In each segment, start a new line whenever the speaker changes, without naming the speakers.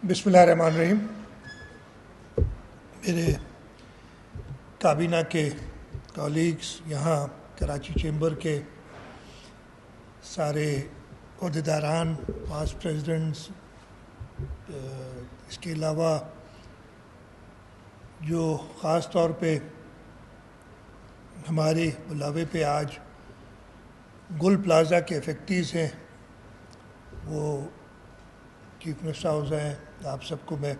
بسم اللہ الرحمن الرحیم. میرے کابینہ کے کالیگس، یہاں کراچی چیمبر کے سارے عہدیداران، پاسٹ پریزیڈنٹس، اس کے علاوہ جو خاص طور پہ ہمارے بلاوے پہ آج گل پلازا کے افیکٹیز ہیں، وہ چیف منسٹر ہاؤس ہیں، آپ سب کو میں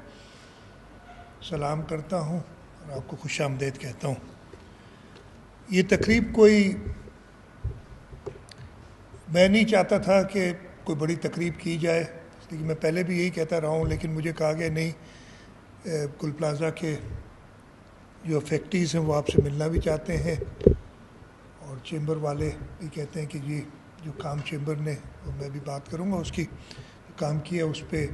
سلام کرتا ہوں اور آپ کو خوش آمدید کہتا ہوں. یہ تقریب میں نہیں چاہتا تھا کہ کوئی بڑی تقریب کی جائے، اس لیے کہ میں پہلے بھی یہی کہتا رہا ہوں، لیکن مجھے کہا گیا نہیں، گل پلازا کے جو افیکٹیز ہیں وہ آپ سے ملنا بھی چاہتے ہیں، اور چیمبر والے بھی کہتے ہیں کہ جی جو کام چیمبر نے، وہ میں بھی بات کروں گا اس کی، جو کام کیا اس پہ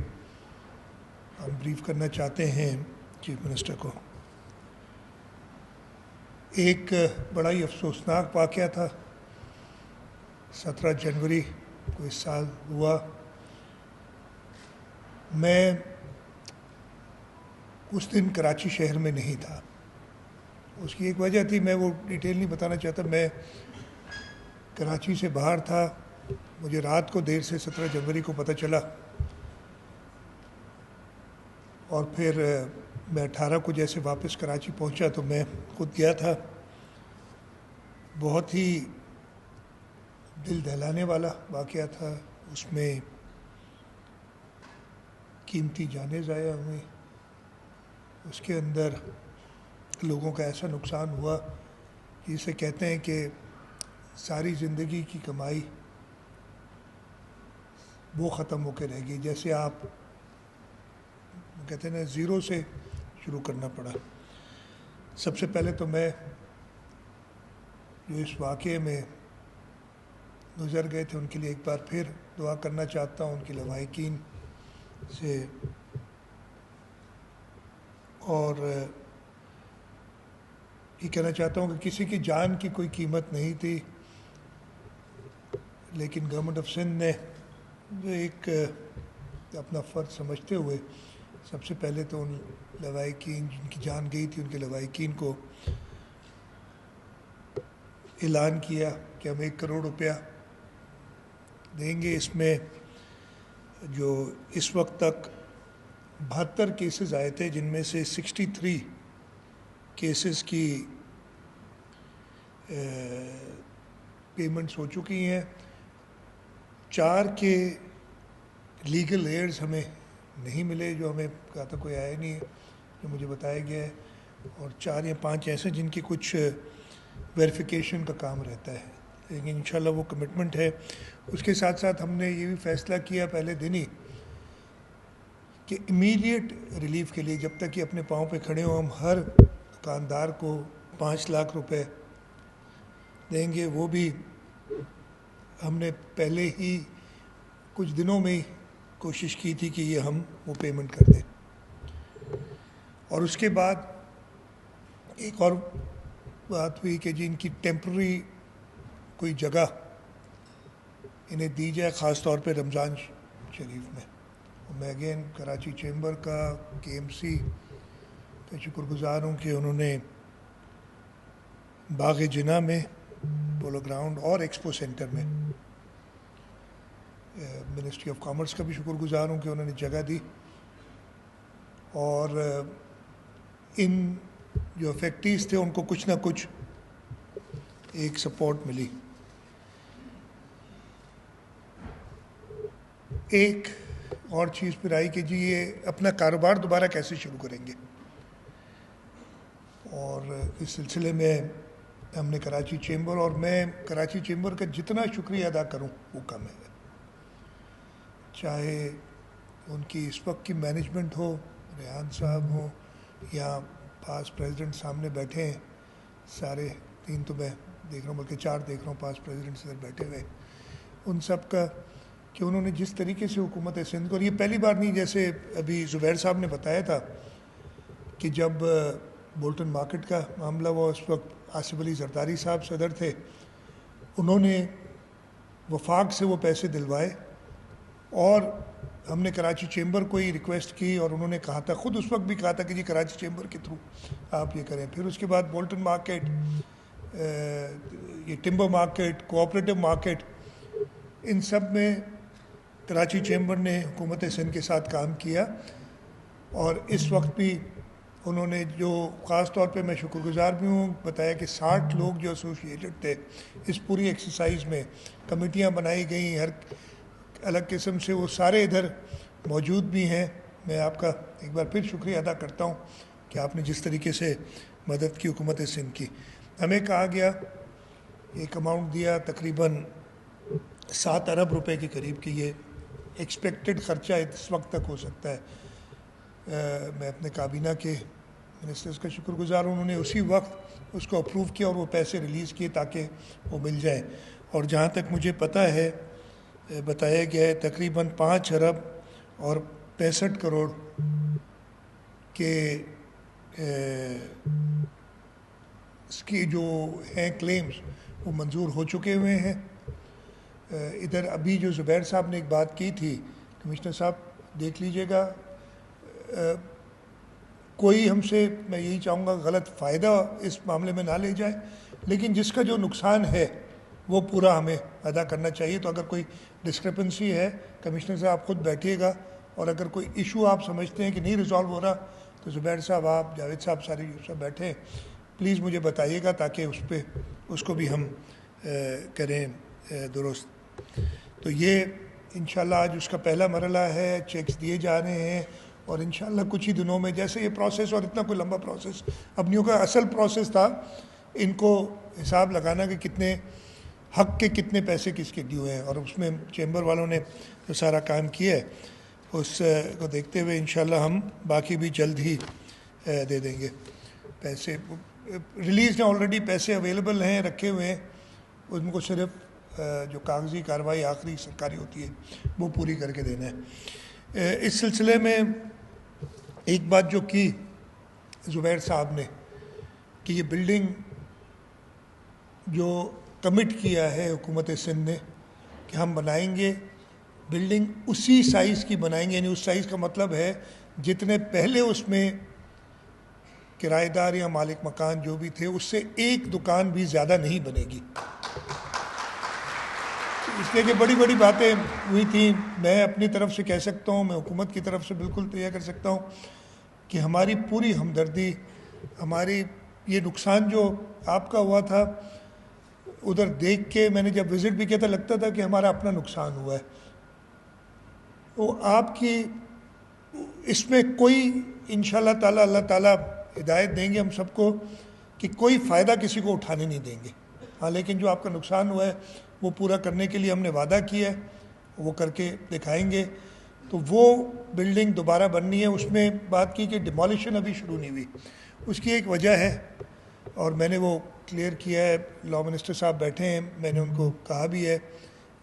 ہم بریف کرنا چاہتے ہیں چیف منسٹر کو. ایک بڑا ہی افسوسناک واقعہ تھا، 17 جنوری کو اس سال ہوا. میں اس دن کراچی شہر میں نہیں تھا. اس کی ایک وجہ تھی، میں وہ ڈیٹیل نہیں بتانا چاہتا. میں کراچی سے باہر تھا، مجھے رات کو دیر سے 17 جنوری کو پتہ چلا، اور پھر میں 18 کو جیسے واپس کراچی پہنچا تو میں خود گیا تھا. بہت ہی دل دہلانے والا واقعہ تھا. اس میں قیمتی جانیں ضائع ہوئیں، اس کے اندر لوگوں کا ایسا نقصان ہوا جسے کہتے ہیں کہ ساری زندگی کی کمائی وہ ختم ہو کے رہ گئی، جیسے آپ کہتے ہیں نا زیرو سے شروع کرنا پڑا. سب سے پہلے تو میں جو اس واقعے میں گزر گئے تھے ان کے لیے ایک بار پھر دعا کرنا چاہتا ہوں، ان کے لواحقین سے، اور یہ کہنا چاہتا ہوں کہ کسی کی جان کی کوئی قیمت نہیں تھی، لیکن گورنمنٹ آف سندھ نے جو ایک اپنا فرض سمجھتے ہوئے سب سے پہلے تو ان لواحقین جن کی جان گئی تھی، ان کے لواحقین کو اعلان کیا کہ ہم 1 کروڑ روپیہ دیں گے. اس میں جو اس وقت تک 72 کیسز آئے تھے، جن میں سے 63 کیسز کی پیمنٹس ہو چکی ہیں. 4 کے لیگل ایئرز ہمیں نہیں ملے، جو ہمیں کہا تھا کوئی آیا نہیں ہے، جو مجھے بتایا گیا ہے، اور 4 یا 5 ایسے جن کی کچھ ویریفیکیشن کا کام رہتا ہے، لیکن انشاءاللہ وہ کمٹمنٹ ہے. اس کے ساتھ ساتھ ہم نے یہ بھی فیصلہ کیا پہلے دن ہی کہ امیڈیٹ ریلیف کے لیے جب تک کہ اپنے پاؤں پہ کھڑے ہوں، ہم ہر دکاندار کو 5 لاکھ روپے دیں گے. وہ بھی ہم نے پہلے ہی کچھ دنوں میں ہی کوشش کی تھی کہ یہ ہم وہ پیمنٹ کر دیں. اور اس کے بعد ایک اور بات ہوئی کہ جی ان کی ٹیمپرری کوئی جگہ انہیں دی جائے، خاص طور پہ رمضان شریف میں. میں اگین کراچی چیمبر کا، KMC کا شکر گزار ہوں کہ انہوں نے باغ جناح میں، پولو گراؤنڈ اور ایکسپو سینٹر میں، منسٹری آف کامرس کا بھی شکر گزار ہوں کہ انہوں نے جگہ دی، اور ان جو افیکٹیز تھے ان کو کچھ نہ کچھ ایک سپورٹ ملی. ایک اور چیز پھر آئی کہ جی یہ اپنا کاروبار دوبارہ کیسے شروع کریں گے، اور اس سلسلے میں ہم نے کراچی چیمبر، اور میں کراچی چیمبر کا جتنا شکریہ ادا کروں وہ کم ہے، چاہے ان کی اس وقت کی مینجمنٹ ہو، ریحان صاحب ہوں، یا پاس پریزیڈنٹ سامنے بیٹھے ہیں سارے 3 تو میں دیکھ رہا ہوں، بلکہ 4 دیکھ رہا ہوں پاس پریزیڈنٹس ادھر بیٹھے ہوئے، ان سب کا کہ انہوں نے جس طریقے سے حکومت سندھ کو، اور یہ پہلی بار نہیں، جیسے ابھی زبیر صاحب نے بتایا تھا کہ جب بولٹن مارکیٹ کا معاملہ ہوا، اس وقت آصف علی زرداری صاحب صدر تھے، انہوں نے وفاق سے وہ پیسے دلوائے، اور ہم نے کراچی چیمبر کو ہی ریکویسٹ کی اور انہوں نے کہا تھا، خود اس وقت بھی کہا تھا کہ جی کراچی چیمبر کے تھرو آپ یہ کریں. پھر اس کے بعد بولٹن مارکیٹ، یہ ٹمبر مارکیٹ، کوآپریٹو مارکیٹ، ان سب میں کراچی چیمبر نے حکومت سندھ کے ساتھ کام کیا. اور اس وقت بھی انہوں نے جو خاص طور پہ میں شکر گزار بھی ہوں، بتایا کہ 60 لوگ جو ایسوسیٹڈ تھے اس پوری ایکسرسائز میں، کمیٹیاں بنائی گئیں ہر الگ قسم سے، وہ سارے ادھر موجود بھی ہیں. میں آپ کا ایک بار پھر شکریہ ادا کرتا ہوں کہ آپ نے جس طریقے سے مدد کی حکومت سندھ کی. ہمیں کہا گیا ایک اماؤنٹ دیا تقریباً 7 ارب روپے کے قریب، کہ یہ ایکسپیکٹڈ خرچہ اس وقت تک ہو سکتا ہے. میں اپنے کابینہ کے منسٹرز کا شکر گزار ہوں، انہوں نے اسی وقت اس کو اپروو کیا اور وہ پیسے ریلیز کیے تاکہ وہ مل جائیں. اور جہاں تک مجھے پتہ ہے بتایا گیا ہے تقریباً 5 ارب اور 65 کروڑ کے اس کی جو ہیں کلیمز وہ منظور ہو چکے ہوئے ہیں. ادھر ابھی جو زبیر صاحب نے ایک بات کی تھی، کمشنر صاحب دیکھ لیجئے گا، کوئی ہم سے، میں یہی چاہوں گا، غلط فائدہ اس معاملے میں نہ لے جائے، لیکن جس کا جو نقصان ہے وہ پورا ہمیں ادا کرنا چاہیے. تو اگر کوئی ڈسکرپنسی ہے، کمشنر صاحب خود بیٹھیے گا، اور اگر کوئی ایشو آپ سمجھتے ہیں کہ نہیں ریزالو ہو رہا، تو زبیر صاحب، آپ، جاوید صاحب، سارے سب بیٹھے، پلیز مجھے بتائیے گا تاکہ اس کو بھی ہم کریں درست. تو یہ انشاءاللہ آج اس کا پہلا مرحلہ ہے، چیکس دیے جا رہے ہیں، اور انشاءاللہ کچھ ہی دنوں میں، جیسے یہ پروسیس، اور اتنا کوئی لمبا پروسیس اپنیوں کا اصل پروسیس تھا ان کو حساب لگانا کہ کتنے حق کے کتنے پیسے کس کے ڈیو ہیں، اور اس میں چیمبر والوں نے جو سارا کام کیا ہے اس کو دیکھتے ہوئے انشاءاللہ ہم باقی بھی جلد ہی دے دیں گے. پیسے ریلیز ہیں، آلریڈی پیسے اویلیبل ہیں، رکھے ہوئے ہیں، ان کو صرف جو کاغذی کارروائی آخری سرکاری ہوتی ہے وہ پوری کر کے دینا ہے. اس سلسلے میں ایک بات جو کی زبیر صاحب نے، کہ یہ بلڈنگ جو کمٹ کیا ہے حکومت سندھ نے کہ ہم بنائیں گے، بلڈنگ اسی سائز کی بنائیں گے، یعنی اس سائز کا مطلب ہے جتنے پہلے اس میں کرایہ دار یا مالک مکان جو بھی تھے اس سے ایک دکان بھی زیادہ نہیں بنے گی. اس لیے کہ بڑی بڑی باتیں ہوئی تھیں. میں اپنی طرف سے کہہ سکتا ہوں، میں حکومت کی طرف سے بالکل تیار کر سکتا ہوں کہ ہماری پوری ہمدردی، ہماری یہ نقصان جو آپ کا ہوا تھا ادھر دیکھ کے، میں نے جب وزٹ بھی کیا تھا لگتا تھا کہ ہمارا اپنا نقصان ہوا ہے. وہ آپ کی اس میں کوئی انشاءاللہ تعالیٰ اللہ تعالیٰ ہدایت دیں گے ہم سب کو کہ کوئی فائدہ کسی کو اٹھانے نہیں دیں گے. ہاں، لیکن جو آپ کا نقصان ہوا ہے وہ پورا کرنے کے لیے ہم نے وعدہ کیا ہے، وہ کر کے دکھائیں گے. تو وہ بلڈنگ دوبارہ بننی ہے. اس میں بات کی کہ ڈیمولیشن ابھی شروع نہیں ہوئی، اس کی ایک وجہ ہے اور میں نے وہ کلیئر کیا ہے. لاء منسٹر صاحب بیٹھے ہیں، میں نے ان کو کہا بھی ہے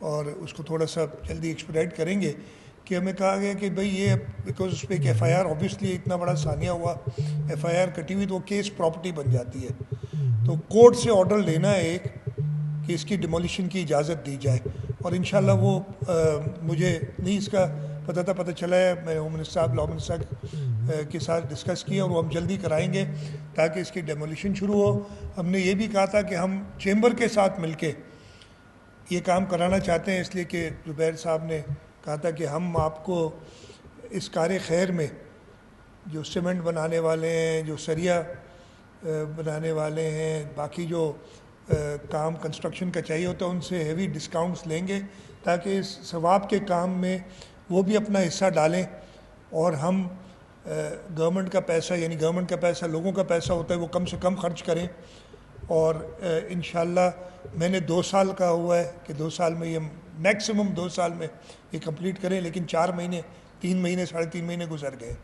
اور اس کو تھوڑا سا جلدی ایکسپیڈائٹ کریں گے کہ ہمیں کہا گیا کہ بھئی یہ بیکاز اس پہ ایک ایف آئی آر، اوبیسلی اتنا بڑا ثانیہ ہوا، ایف آئی آر کٹی ہوئی تو وہ کیس پراپرٹی بن جاتی ہے. تو کورٹ سے آرڈر لینا ہے ایک کہ اس کی ڈیمولیشن کی اجازت دی جائے، اور انشاءاللہ وہ مجھے نہیں اس کا پتہ چلا ہے. میں ہوم منسٹر صاحب، لاء منسٹر صاحب کے ساتھ ڈسکس کیا اور وہ ہم جلدی کرائیں گے تاکہ اس کی ڈیمولیشن شروع ہو. ہم نے یہ بھی کہا تھا کہ ہم چیمبر کے ساتھ مل کے یہ کام کرانا چاہتے ہیں، اس لیے کہ زبیر صاحب نے کہا تھا کہ ہم آپ کو اس کار خیر میں جو سیمنٹ بنانے والے ہیں، جو سریا بنانے والے ہیں، باقی جو کام کنسٹرکشن کا چاہیے ہوتا ہے ان سے ہیوی ڈسکاؤنٹس لیں گے تاکہ اس ثواب کے کام میں وہ بھی اپنا حصہ ڈالیں اور ہم گورنمنٹ کا پیسہ، یعنی گورنمنٹ کا پیسہ لوگوں کا پیسہ ہوتا ہے، وہ کم سے کم خرچ کریں. اور انشاءاللہ میں نے 2 سال کا ہوا ہے کہ 2 سال میں یہ میکسیمم 2 سال میں یہ کمپلیٹ کریں، لیکن 4 مہینے 3 مہینے 3.5 مہینے گزر گئے.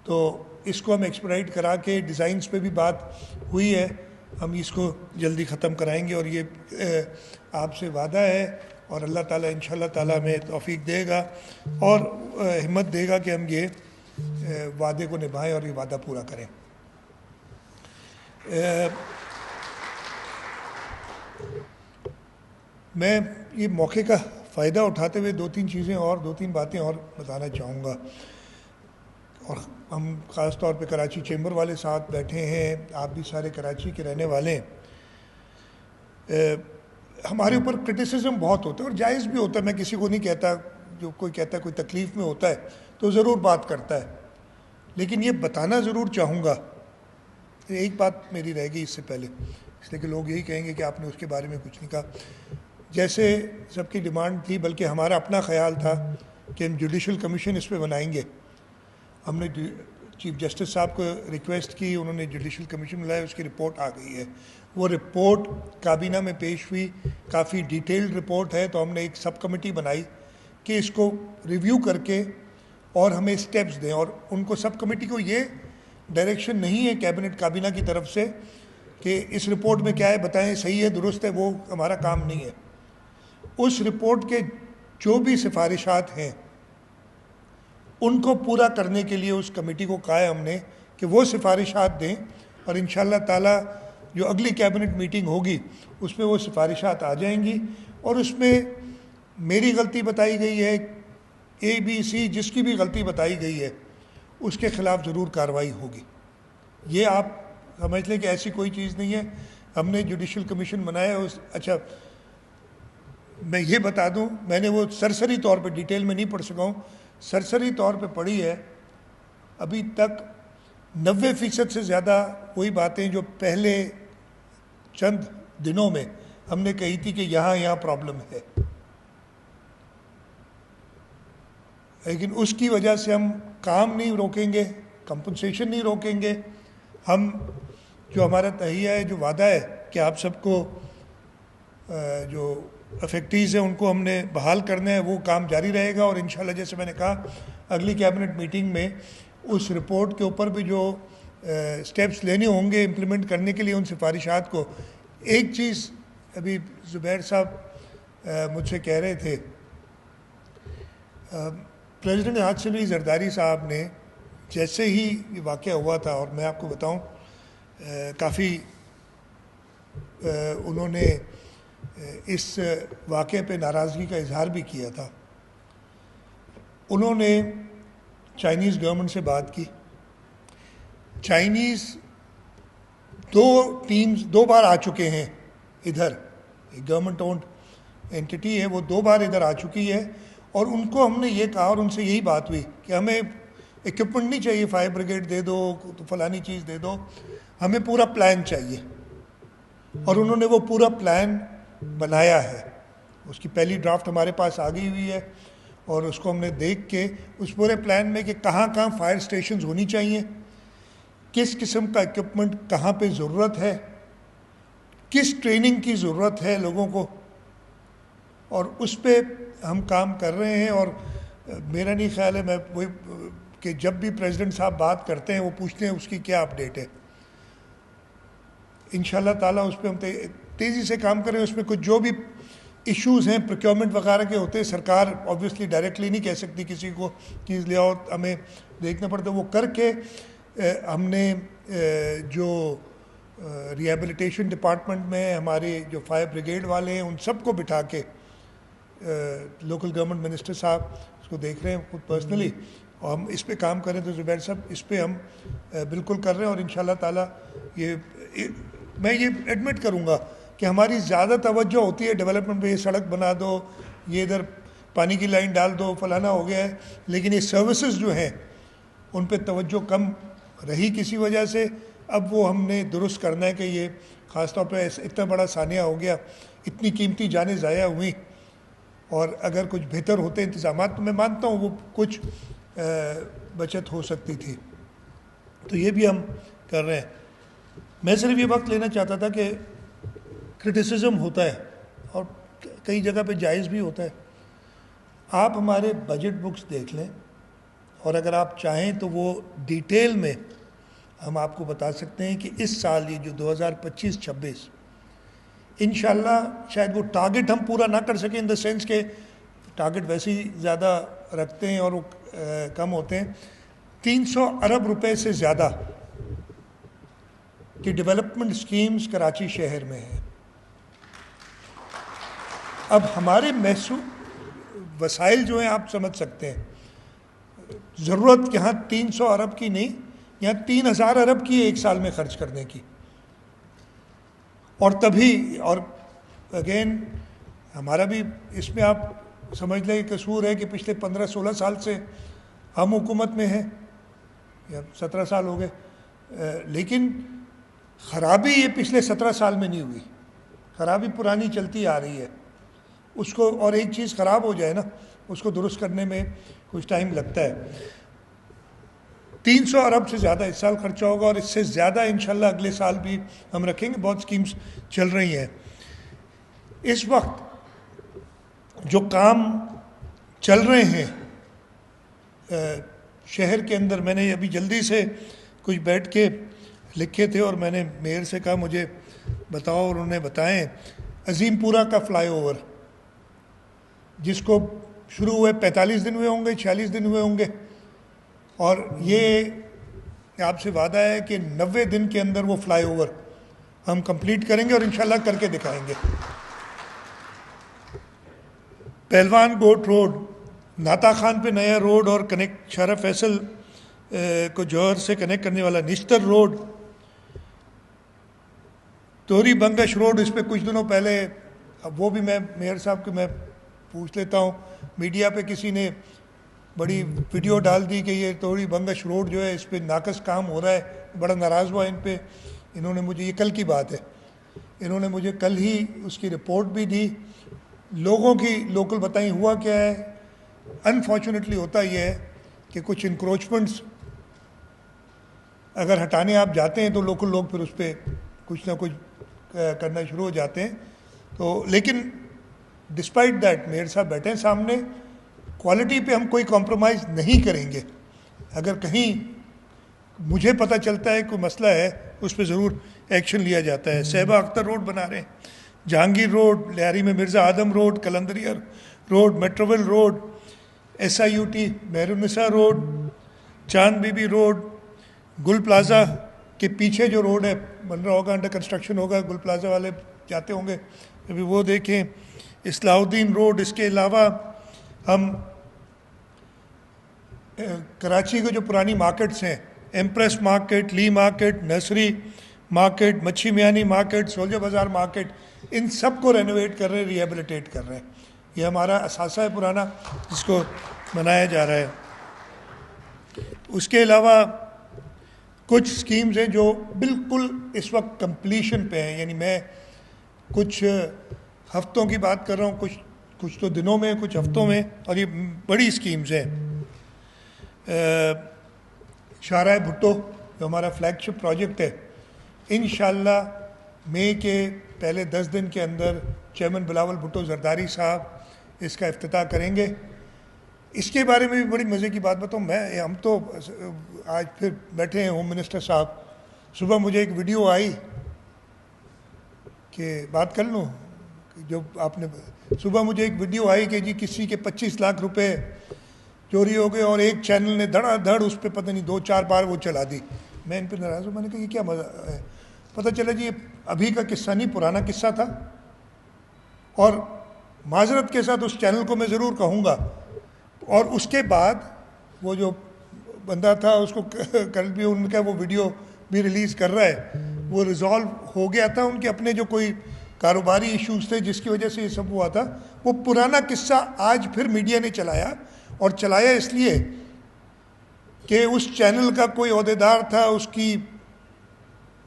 تو اس کو ہم ایکسپیڈائٹ کرا کے ڈیزائنز پہ بھی بات ہوئی ہے، ہم اس کو جلدی ختم کرائیں گے. اور یہ آپ سے وعدہ ہے اور اللہ تعالیٰ انشاءاللہ تعالیٰ ہمیں توفیق دے گا اور ہمت دے گا کہ ہم یہ وعدے کو نبھائیں اور یہ وعدہ پورا کریں. میں یہ موقع کا فائدہ اٹھاتے ہوئے دو تین باتیں اور بتانا چاہوں گا. اور ہم خاص طور پہ کراچی چیمبر والے ساتھ بیٹھے ہیں, آپ بھی سارے کراچی کے رہنے والے ہیں. ہمارے اوپر کرٹیسزم بہت ہوتا ہے اور جائز بھی ہوتا ہے, میں کسی کو نہیں کہتا, جو کوئی کہتا ہے کوئی تکلیف میں ہوتا ہے تو ضرور بات کرتا ہے, لیکن یہ بتانا ضرور چاہوں گا. ایک بات میری رہ گئی اس سے پہلے, اس لیے کہ لوگ یہی کہیں گے کہ آپ نے اس کے بارے میں کچھ نہیں کہا. جیسے سب کی ڈیمانڈ تھی, بلکہ ہمارا اپنا خیال تھا کہ ہم جوڈیشل کمیشن اس پہ بنائیں گے. ہم نے چیف جسٹس صاحب کو ریکویسٹ کی, انہوں نے جوڈیشل کمیشن بلایا, اس کی رپورٹ آ گئی ہے. وہ رپورٹ کابینہ میں پیش ہوئی, کافی ڈیٹیلڈ رپورٹ ہے, تو ہم نے ایک سب کمیٹی بنائی کہ اس کو ریویو کر کے اور ہمیں اسٹیپس دیں. اور ان کو سب کمیٹی کو یہ ڈائریکشن نہیں ہے کیبنٹ کابینہ کی طرف سے کہ اس رپورٹ میں کیا ہے بتائیں, صحیح ہے, درست ہے, وہ ہمارا کام نہیں ہے. اس رپورٹ کے جو بھی سفارشات ہیں ان کو پورا کرنے کے لیے اس کمیٹی کو کہا ہے ہم نے کہ وہ سفارشات دیں, اور انشاءاللہ تعالی جو اگلی کیبنٹ میٹنگ ہوگی اس میں وہ سفارشات آ جائیں گی. اور اس میں میری غلطی بتائی گئی ہے, اے بی سی جس کی بھی غلطی بتائی گئی ہے اس کے خلاف ضرور کارروائی ہوگی. یہ آپ سمجھ لیں کہ ایسی کوئی چیز نہیں ہے. ہم نے جوڈیشل کمیشن بنایا ہے. اچھا میں یہ بتا دوں, میں نے وہ سرسری طور پہ ڈیٹیل میں نہیں پڑھ سکا ہوں, سرسری طور پہ پڑھی ہے. ابھی تک 90% سے زیادہ وہی باتیں جو پہلے چند دنوں میں ہم نے کہی تھی کہ یہاں پرابلم ہے, لیکن اس کی وجہ سے ہم کام نہیں روکیں گے, کمپنسیشن نہیں روکیں گے. ہم جو ہمارا تہیہ ہے, جو وعدہ ہے کہ آپ سب کو جو افیکٹیز ہیں ان کو ہم نے بحال کرنا ہے, وہ کام جاری رہے گا. اور انشاءاللہ جیسے میں نے کہا اگلی کیبنٹ میٹنگ میں اس رپورٹ کے اوپر بھی جو سٹیپس لینے ہوں گے امپلیمنٹ کرنے کے لیے ان سفارشات کو. ایک چیز ابھی زبیر صاحب مجھ سے کہہ رہے تھے, پریزیڈنٹ حاصل علی زرداری صاحب نے جیسے ہی یہ واقعہ ہوا تھا, اور میں آپ کو بتاؤں کافی انہوں نے اس واقعے پہ ناراضگی کا اظہار بھی کیا تھا. انہوں نے چائنیز گورنمنٹ سے بات کی. چائنیز دو بار آ چکے ہیں ادھر, ایک گورنمنٹ اونڈ اینٹی ہے, وہ 2 بار ادھر آ چکی ہے. اور ان کو ہم نے یہ کہا, اور ان سے یہی بات ہوئی کہ ہمیں ایکوپمنٹ نہیں چاہیے, فائر بریگیڈ دے دو تو فلانی چیز دے دو, ہمیں پورا پلان چاہیے. اور انہوں نے وہ پورا پلان بنایا ہے. اس کی پہلی ڈرافٹ ہمارے پاس آ گئی ہوئی ہے, اور اس کو ہم نے دیکھ کے اس پورے پلان میں کہ کہاں فائر سٹیشنز ہونی چاہیے, کس قسم کا ایکوپمنٹ کہاں پہ ضرورت ہے, کس ٹریننگ کی ضرورت ہے لوگوں کو, اور اس پہ ہم کام کر رہے ہیں. اور میرا نہیں خیال ہے میں وہی کہ جب بھی پریزیڈنٹ صاحب بات کرتے ہیں وہ پوچھتے ہیں اس کی کیا اپڈیٹ ہے. انشاءاللہ تعالیٰ اس پہ ہم تیزی سے کام کریں. اس میں کچھ جو بھی ایشوز ہیں پروکیورمنٹ وغیرہ کے ہوتے ہیں, سرکار آبویسلی ڈائریکٹلی نہیں کہہ سکتی کسی کو چیز لے آؤ, ہمیں دیکھنا پڑتا ہے. وہ کر کے ہم نے جو ریہیبلیٹیشن ڈپارٹمنٹ میں ہمارے جو فائر بریگیڈ والے ہیں ان سب کو بٹھا کے, لوکل گورنمنٹ منسٹر صاحب اس کو دیکھ رہے ہیں خود پرسنلی, اور ہم اس پہ کام کریں. تو زبیر صاحب اس پہ ہم بالکل کر رہے ہیں. اور انشاءاللہ تعالیٰ میں یہ ایڈمٹ کروں گا کہ ہماری زیادہ توجہ ہوتی ہے ڈیولپمنٹ پہ, یہ سڑک بنا دو, یہ ادھر پانی کی لائن ڈال دو, فلانا ہو گیا ہے, لیکن یہ سروسز جو ہیں ان پہ توجہ کم رہی کسی وجہ سے. اب وہ ہم نے درست کرنا ہے کہ یہ خاص طور پہ اتنا بڑا ثانیہ ہو گیا, اتنی قیمتی جانیں ضائع ہوئیں, اور اگر کچھ بہتر ہوتے انتظامات تو میں مانتا ہوں وہ کچھ بچت ہو سکتی تھی. تو یہ بھی ہم کر رہے ہیں. میں صرف یہ وقت لینا چاہتا تھا کہ کرٹیسزم ہوتا ہے اور کئی جگہ پہ جائز بھی ہوتا ہے. آپ ہمارے بجٹ بکس دیکھ لیں, اور اگر آپ چاہیں تو وہ ڈیٹیل میں ہم آپ کو بتا سکتے ہیں کہ اس سال یہ جو 2025-26 انشاءاللہ شاید وہ ٹارگٹ ہم پورا نہ کر سکیں, ان دا سینس کہ ٹارگٹ ویسے ہی زیادہ رکھتے ہیں اور وہ کم ہوتے ہیں. 300 ارب روپے سے زیادہ کی ڈیولپمنٹ سکیمز کراچی شہر میں ہیں. اب ہمارے وسائل جو ہیں آپ سمجھ سکتے ہیں. ضرورت یہاں 300 ارب کی نہیں, یہاں 3000 ارب کی ایک سال میں خرچ کرنے کی. اور تبھی, اور اگین ہمارا بھی اس میں آپ سمجھ لیں قصور ہے کہ پچھلے 15-16 سال سے ہم حکومت میں ہیں, یا 17 سال ہو گئے, لیکن خرابی یہ پچھلے 17 سال میں نہیں ہوئی, خرابی پرانی چلتی آ رہی ہے. اس کو, اور ایک چیز خراب ہو جائے نا, اس کو درست کرنے میں کچھ ٹائم لگتا ہے. 300 ارب سے زیادہ اس سال خرچہ ہوگا, اور اس سے زیادہ انشاءاللہ اگلے سال بھی ہم رکھیں گے. بہت سکیمز چل رہی ہیں. اس وقت جو کام چل رہے ہیں شہر کے اندر, میں نے ابھی جلدی سے کچھ بیٹھ کے لکھے تھے اور میں نے میئر سے کہا مجھے بتاؤ, اور انہوں نے بتائیں. عظیم پورہ کا فلائی اوور جس کو شروع ہوئے 45 دن ہوئے ہوں گے, 46 دن ہوئے ہوں گے, اور یہ آپ سے وعدہ ہے کہ 90 دن کے اندر وہ فلائی اوور ہم کمپلیٹ کریں گے اور انشاءاللہ کر کے دکھائیں گے. پہلوان گوٹ روڈ, ناتا خان پہ نیا روڈ اور کنیکٹ شارا فیصل کو جوہر سے کنیکٹ کرنے والا نشتر روڈ, توری بنگش روڈ, اس پہ کچھ دنوں پہلے, اب وہ بھی میں میئر صاحب کو میں پوچھ لیتا ہوں, میڈیا پہ کسی نے بڑی ویڈیو ڈال دی کہ یہ توری بنگش روڈ جو ہے اس پہ ناقص کام ہو رہا ہے, بڑا ناراض ہوا ان پہ. انہوں نے مجھے, یہ کل کی بات ہے, انہوں نے مجھے کل ہی اس کی رپورٹ بھی دی. لوگوں کی لوکل بتائیں ہوا کیا ہے. انفارچونیٹلی ہوتا یہ ہے کہ کچھ انکروچمنٹس اگر ہٹانے آپ جاتے ہیں تو لوکل لوگ پھر اس پہ کچھ نہ کچھ کرنا شروع ہو جاتے ہیں. تو لیکن ڈسپائٹ دیٹ میئر صاحب بیٹھے ہیں سامنے, کوالٹی پہ ہم کوئی کمپرومائز نہیں کریں گے. اگر کہیں مجھے پتہ چلتا ہے کوئی مسئلہ ہے اس پہ ضرور ایکشن لیا جاتا ہے. صحبہ اختر روڈ بنا رہے ہیں, جہانگیر روڈ, لہاری میں Mirza Adam road, Qalandria road, Metroville road, SIUT, Mehr Unnisa road, Chand Bibi road, Gul plaza کے پیچھے جو روڈ ہے بن رہا ہوگا, انڈر کنسٹرکشن ہوگا, گل پلازا والے جاتے ہوں گے ابھی وہ دیکھیں. اصلاح الدین روڈ. اس کے علاوہ ہم کراچی کے جو پرانی مارکیٹس ہیں, ایمپریس مارکیٹ, لی مارکیٹ, نرسری مارکیٹ, مچھی میانی مارکیٹ, سولجر بازار مارکیٹ, ان سب کو رینوویٹ کر رہے ہیں, ریہیبلیٹیٹ کر رہے ہیں. یہ ہمارا اثاثہ ہے پرانا جس کو بنایا جا رہا ہے. اس کے علاوہ کچھ سکیمز ہیں جو بالکل اس وقت کمپلیشن پہ ہیں, یعنی میں کچھ ہفتوں کی بات کر رہا ہوں, کچھ تو دنوں میں, کچھ ہفتوں میں, اور یہ بڑی سکیمز ہیں. شاہراہ بھٹو جو ہمارا فلیگ شپ پروجیکٹ ہے, انشاءاللہ مئی کے پہلے 10 دن کے اندر چیئرمین بلاول بھٹو زرداری صاحب اس کا افتتاح کریں گے. اس کے بارے میں بھی بڑی مزے کی بات بتاؤں میں, ہم تو آج پھر بیٹھے ہیں ہوم منسٹر صاحب, صبح مجھے ایک ویڈیو آئی کہ بات کر لوں, جو آپ نے صبح مجھے ایک ویڈیو آئی کہ جی کسی کے 25 لاکھ روپے چوری ہو گئے اور ایک چینل نے دھڑا دھڑ اس پہ پتہ نہیں 2-4 بار وہ چلا دی. میں ان پہ ناراض ہوں, میں نے کہا یہ کیا مزہ ہے. پتہ چلا جی یہ ابھی کا قصہ نہیں, پرانا قصہ تھا, اور معذرت کے ساتھ اس چینل کو میں ضرور کہوں گا. اور اس کے بعد وہ جو بندہ تھا اس کو کل بھی ان کا وہ ویڈیو بھی ریلیز کر رہا ہے, وہ ریزالو ہو گیا تھا. ان کے اپنے جو کوئی کاروباری ایشوز تھے جس کی وجہ سے یہ سب ہوا تھا. وہ پرانا قصہ آج پھر میڈیا نے چلایا, اور چلایا اس لیے کہ اس چینل کا کوئی عہدیدار تھا, اس کی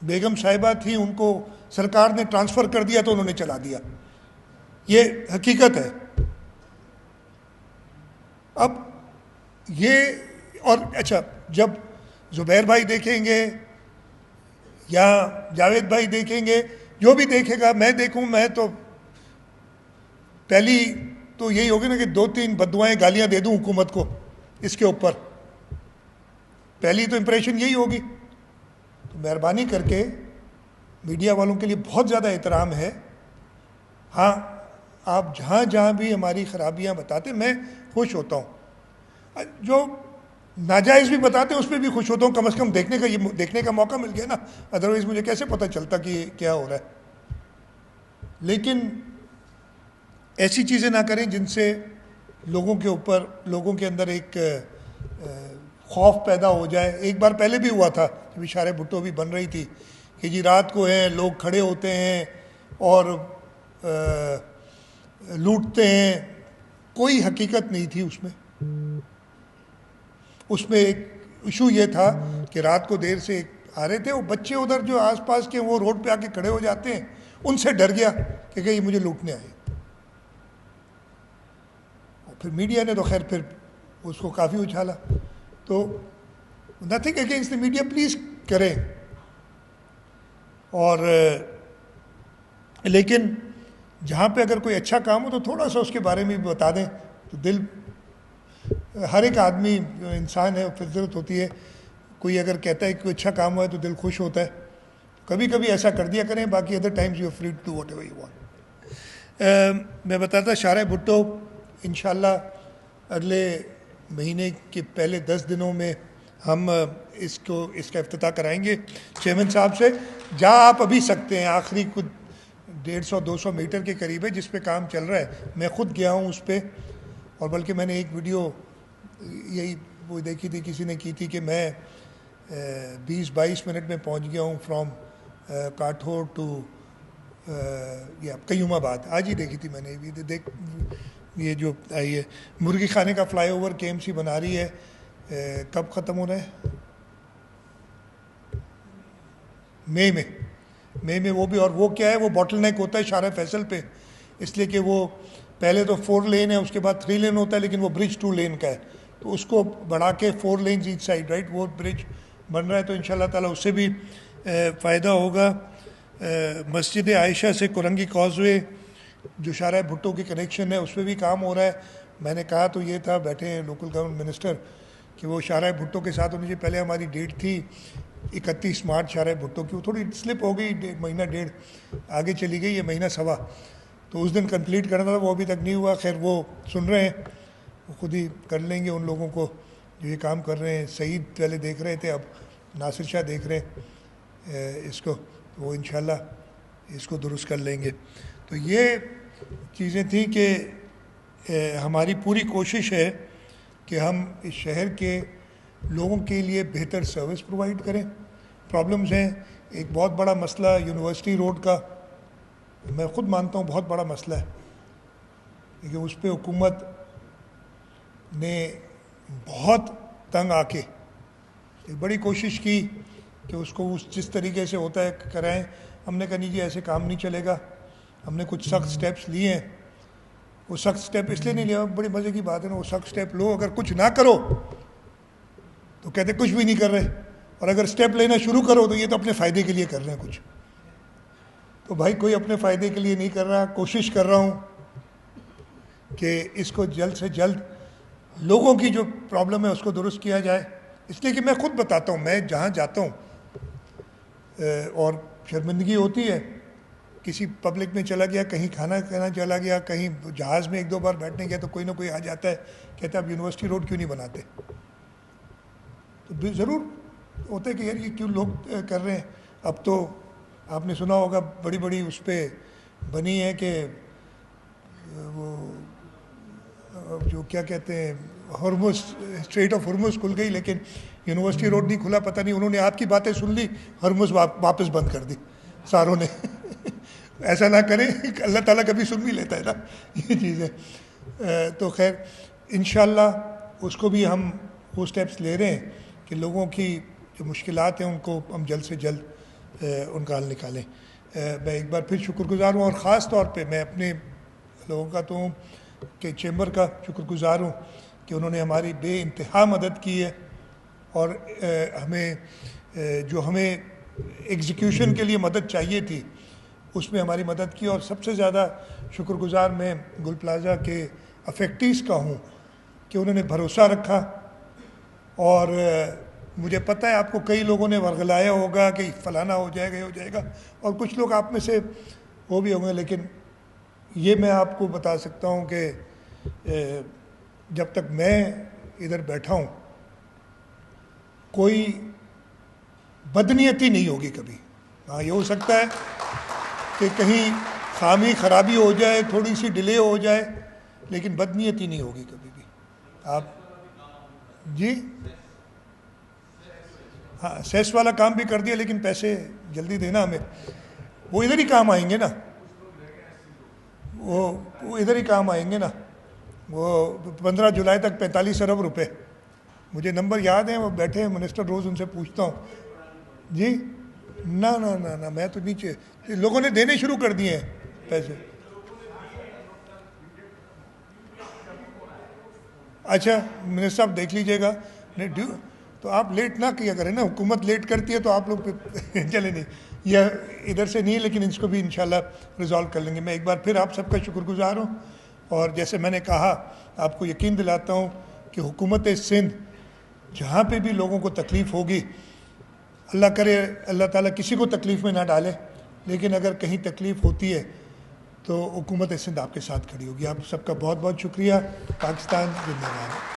بیگم صاحبہ تھی, ان کو سرکار نے ٹرانسفر کر دیا تو انہوں نے چلا دیا. یہ حقیقت ہے. اب یہ, اور اچھا جب زبیر بھائی دیکھیں گے یا جاوید بھائی دیکھیں گے, جو بھی دیکھے گا, میں دیکھوں, میں تو پہلی تو یہی ہوگی نا کہ 2-3 بددعائیں گالیاں دے دوں حکومت کو اس کے اوپر, پہلی تو امپریشن یہی ہوگی. تو مہربانی کر کے میڈیا والوں کے لیے بہت زیادہ احترام ہے. ہاں آپ جہاں جہاں بھی ہماری خرابیاں بتاتے میں خوش ہوتا ہوں, جو ناجائز بھی بتاتے ہیں اس پہ بھی خوش ہوتا ہوں, کم از کم دیکھنے کا موقع مل گیا نا, ادروائز مجھے کیسے پتہ چلتا کہ کیا ہو رہا ہے. لیکن ایسی چیزیں نہ کریں جن سے لوگوں کے اوپر، لوگوں کے اندر ایک خوف پیدا ہو جائے. ایک بار پہلے بھی ہوا تھا جب اشارہ بھٹو بھی بن رہی تھی کہ جی رات کو ہیں لوگ کھڑے ہوتے ہیں اور لوٹتے ہیں. کوئی حقیقت نہیں تھی اس میں. اس میں ایک ایشو یہ تھا کہ رات کو دیر سے آ رہے تھے، وہ بچے ادھر جو آس پاس کے وہ روڈ پہ آ کے کھڑے ہو جاتے ہیں، ان سے ڈر گیا کہ یہ مجھے لوٹنے آئے. اور پھر میڈیا نے تو خیر پھر اس کو کافی اچھالا. تو nothing against the media, please کریں. اور لیکن جہاں پہ اگر کوئی اچھا کام ہو تو تھوڑا سا اس کے بارے میں بھی بتا دیں تو دل، ہر ایک آدمی انسان ہے، فطرت ہوتی ہے. کوئی اگر کہتا ہے کہ کوئی اچھا کام ہوا ہے تو دل خوش ہوتا ہے. کبھی کبھی ایسا کر دیا کریں، باقی other times you are free to do whatever you want. میں بتاتا اشارہ بھٹو انشاءاللہ اگلے مہینے کے پہلے 10 دنوں میں ہم اس کا افتتاح کرائیں گے چیئرمین صاحب سے. جہاں آپ ابھی سکتے ہیں آخری کچھ 150-200 میٹر کے قریب ہے جس پہ کام چل رہا ہے. میں خود گیا ہوں اس پہ، اور بلکہ میں نے ایک ویڈیو یہی وہ دیکھی تھی، کسی نے کی تھی کہ میں 20-22 منٹ میں پہنچ گیا ہوں فرام کاٹھور ٹو قیوم آباد. آج ہی دیکھی تھی میں نے. یہ جو آئی ہے مرغی خانے کا فلائی اوور KMC بنا رہی ہے، کب ختم ہو رہا ہے؟ مئی میں وہ بھی. اور وہ کیا ہے، وہ باٹل نیک ہوتا ہے شارع فیصل پہ، اس لیے کہ وہ پہلے تو 4 لین ہے، اس کے بعد 3 لین ہوتا ہے، لیکن وہ برج 2 لین کا ہے، تو اس کو بڑھا کے 4 لینز ایچ سائڈ، رائٹ، وہ برج بن رہا ہے. تو انشاءاللہ تعالیٰ اس سے بھی فائدہ ہوگا. مسجد عائشہ سے کورنگی کازوے جو شارع بھٹو کی کنیکشن ہے اس پہ بھی کام ہو رہا ہے. میں نے کہا تو یہ تھا، بیٹھے ہیں لوکل گورنمنٹ منسٹر، کہ وہ شارع بھٹو کے ساتھ ہونے سے پہلے ہماری ڈیٹ تھی 31 مارچ شارع بھٹو کی، وہ تھوڑی سلپ ہو گئی، مہینہ ڈیڑھ آگے چلی گئی، یہ مہینہ سوا، تو اس دن کمپلیٹ کرنا تھا، وہ ابھی تک نہیں ہوا. خیر وہ سن رہے ہیں، وہ خود ہی کر لیں گے ان لوگوں کو جو یہ کام کر رہے ہیں. سعید پہلے دیکھ رہے تھے، اب ناصر شاہ دیکھ رہے ہیں اس کو، وہ انشاءاللہ اس کو درست کر لیں گے. تو یہ چیزیں تھیں کہ ہماری پوری کوشش ہے کہ ہم اس شہر کے لوگوں کے لیے بہتر سروس پرووائڈ کریں. پرابلمز ہیں. ایک بہت بڑا مسئلہ یونیورسٹی روڈ کا، میں خود مانتا ہوں بہت بڑا مسئلہ ہے، لیکن اس پہ حکومت نے بہت تنگ آ کے ایک بڑی کوشش کی کہ اس کو جس طریقے سے ہوتا ہے کرائیں. ہم نے کہا نہیں جی ایسے کام نہیں چلے گا. ہم نے کچھ سخت سٹیپس لیے ہیں. وہ سخت سٹیپ اس لیے نہیں لیا، بڑی مزے کی بات ہے نا، وہ سخت سٹیپ لو، اگر کچھ نہ کرو تو کہتے کچھ بھی نہیں کر رہے، اور اگر سٹیپ لینا شروع کرو تو یہ تو اپنے فائدے کے لیے کر رہے ہیں کچھ. تو بھائی کوئی اپنے فائدے کے لیے نہیں کر رہا. کوشش کر رہا ہوں کہ اس کو جلد سے جلد لوگوں کی جو پرابلم ہے اس کو درست کیا جائے. اس لیے کہ میں خود بتاتا ہوں، میں جہاں جاتا ہوں اور شرمندگی ہوتی ہے، کسی پبلک میں چلا گیا، کہیں کھانا کھانا چلا گیا، کہیں جہاز میں 1-2 بار بیٹھنے گیا تو کوئی نہ کوئی آ جاتا ہے، کہتا ہے اب یونیورسٹی روڈ کیوں نہیں بناتے. تو ضرور ہوتا ہے کہ یار یہ کیوں لوگ کر رہے ہیں. اب تو آپ نے سنا ہوگا بڑی بڑی اس پہ بنی ہے کہ وہ جو کیا کہتے ہیں ہرمز، اسٹریٹ آف ہرمز کھل گئی، لیکن یونیورسٹی روڈ نہیں کھلا. پتہ نہیں انہوں نے آپ کی باتیں سن لی، ہرمز واپس بند کر دی ساروں نے. ایسا نہ کریں، اللہ تعالیٰ کبھی سن بھی لیتا ہے نا یہ چیزیں. تو خیر انشاءاللہ اس کو بھی ہم وہ سٹیپس لے رہے ہیں کہ لوگوں کی جو مشکلات ہیں ان کو ہم جلد سے جلد ان کا حل نکالیں. میں ایک بار پھر شکر گزار ہوں، اور خاص طور پہ میں اپنے لوگوں کا تو ہوں کہ چیمبر کا شکر گزار ہوں کہ انہوں نے ہماری بے انتہا مدد کی ہے، اور ہمیں ایگزیکیوشن کے لیے مدد چاہیے تھی اس میں ہماری مدد کی. اور سب سے زیادہ شکر گزار میں گل پلازا کے افیکٹیز کا ہوں کہ انہوں نے بھروسہ رکھا. اور مجھے پتہ ہے آپ کو کئی لوگوں نے ورغلایا ہوگا کہ فلانا ہو جائے گا، یہ ہو جائے گا، اور کچھ لوگ آپ میں سے وہ بھی ہوں گے، لیکن یہ میں آپ کو بتا سکتا ہوں کہ جب تک میں ادھر بیٹھا ہوں کوئی بدنیتی نہیں ہوگی کبھی. ہاں یہ ہو سکتا ہے کہ کہیں خامی خرابی ہو جائے، تھوڑی سی ڈیلے ہو جائے، لیکن بدنیتی نہیں ہوگی کبھی بھی. آپ جی ہاں سیس والا کام بھی کر دیا لیکن پیسے جلدی دینا ہمیں. وہ ادھر ہی کام آئیں گے نا, وہ ادھر ہی کام آئیں گے نا. وہ 15 جولائی تک 45 ارب روپے, مجھے نمبر یاد ہیں, وہ بیٹھے ہیں منسٹر, روز ان سے پوچھتا ہوں. جی نہ میں تو نیچے, لوگوں نے دینے شروع کر دیے ہیں پیسے. اچھا منسٹر صاحب دیکھ لیجئے گا. نہیں تو آپ لیٹ نہ کیا کریں نا, حکومت لیٹ کرتی ہے تو آپ لوگ چلے نہیں, یہ ادھر سے نہیں, لیکن اس کو بھی انشاءاللہ ریزالو کر لیں گے. میں ایک بار پھر آپ سب کا شکر گزار ہوں, اور جیسے میں نے کہا آپ کو یقین دلاتا ہوں کہ حکومت سندھ جہاں پہ بھی لوگوں کو تکلیف ہوگی, اللہ کرے اللہ تعالیٰ کسی کو تکلیف میں نہ ڈالے, لیکن اگر کہیں تکلیف ہوتی ہے تو حکومت سندھ آپ کے ساتھ کھڑی ہوگی. آپ سب کا بہت بہت شکریہ. پاکستان زندہ باد.